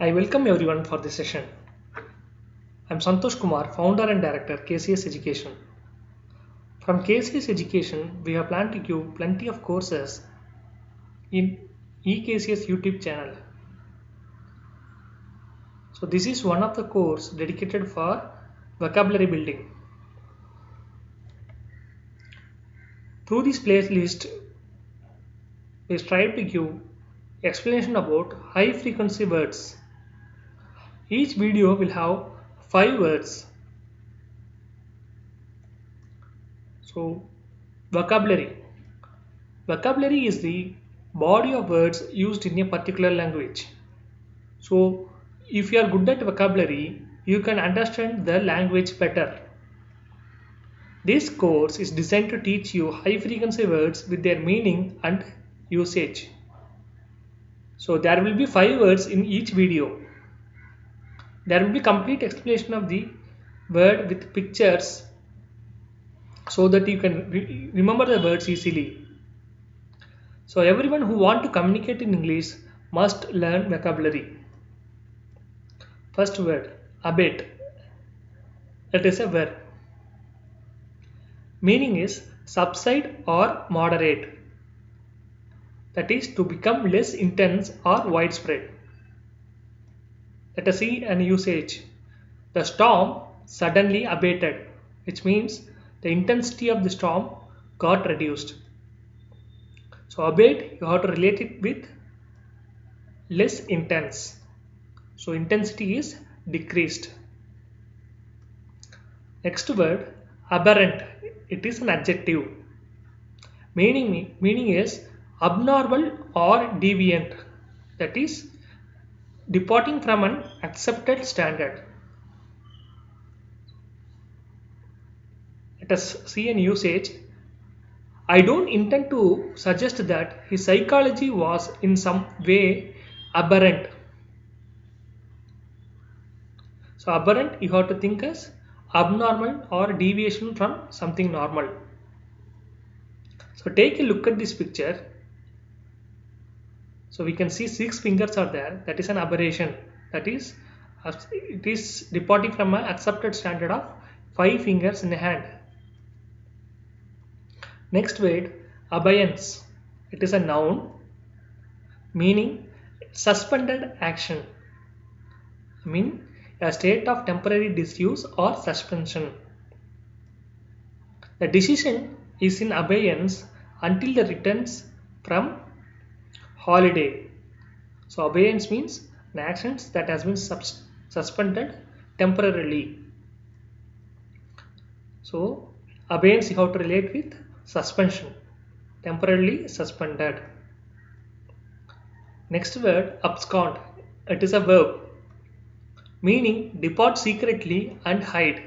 I welcome everyone for this session. I am Santosh Kumar, founder and director KCS Education. From KCS Education, we have planned to give plenty of courses in eKCS YouTube channel. So this is one of the course dedicated for vocabulary building. Through this playlist, we strive to give explanation about high frequency words. Each video will have 5 words. So vocabulary. Vocabulary is the body of words used in a particular language. So if you are good at vocabulary, you can understand the language better. This course is designed to teach you high frequency words with their meaning and usage. So there will be 5 words in each video. There will be complete explanation of the word with pictures so that you can remember the words easily. So everyone who want to communicate in English must learn vocabulary. First word, abate. It is a verb. Meaning is subside or moderate. That is to become less intense or widespread. Let us see an usage. The storm suddenly abated, which means the intensity of the storm got reduced. So abate, you have to relate it with less intense. So intensity is decreased. Next word, aberrant. It is an adjective. Meaning is abnormal or deviant. That is departing from an accepted standard. Let us see an usage. I don't intend to suggest that his psychology was in some way aberrant. So aberrant you have to think as abnormal or deviation from something normal. So take a look at this picture. So we can see 6 fingers are there. That is an aberration. That is, it is departing from an accepted standard of 5 fingers in a hand. Next word, abeyance. It is a noun meaning suspended action. I mean a state of temporary disuse or suspension. The decision is in abeyance until the returns from holiday. So abeyance means an action that has been suspended temporarily. So abeyance you have to relate with suspension, temporarily suspended. Next word, abscond. It is a verb meaning depart secretly and hide.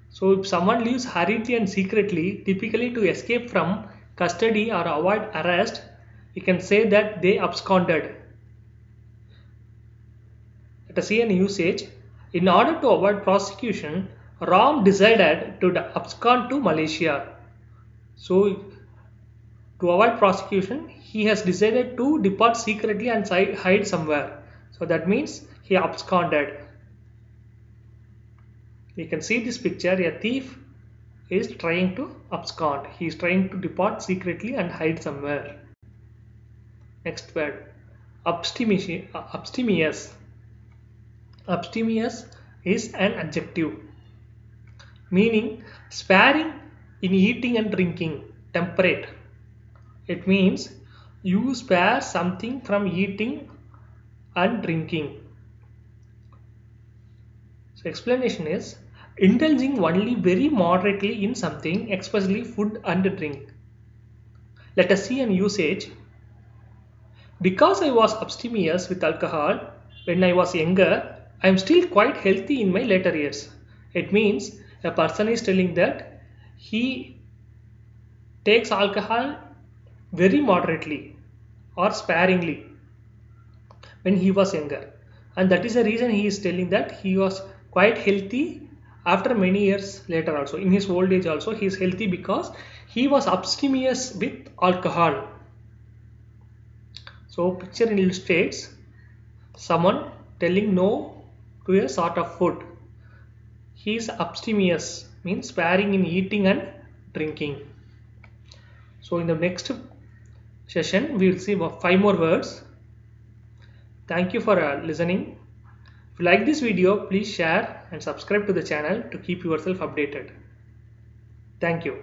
So if someone leaves hurriedly and secretly, typically to escape from custody or avoid arrest, you can say that they absconded. Let us see an usage. In order to avoid prosecution, Ram decided to abscond to Malaysia. So to avoid prosecution, he has decided to depart secretly and hide somewhere. So that means he absconded. You can see this picture. A thief is trying to abscond. He is trying to depart secretly and hide somewhere. Next word, abstemious. Abstemious is an adjective meaning sparing in eating and drinking, temperate. It means you spare something from eating and drinking. So explanation is indulging only very moderately in something, especially food and drink. Let us see an usage. Because I was abstemious with alcohol when I was younger, I am still quite healthy in my later years. It means a person is telling that he takes alcohol very moderately or sparingly when he was younger, and that is the reason he is telling that he was quite healthy after many years later also. In his old age also he is healthy because he was abstemious with alcohol. So picture illustrates Someone telling no to a sort of food. He is abstemious, means sparing in eating and drinking. So in the next session, we will see 5 more words. Thank you for listening. If you like this video, please share and subscribe to the channel to keep yourself updated. Thank you.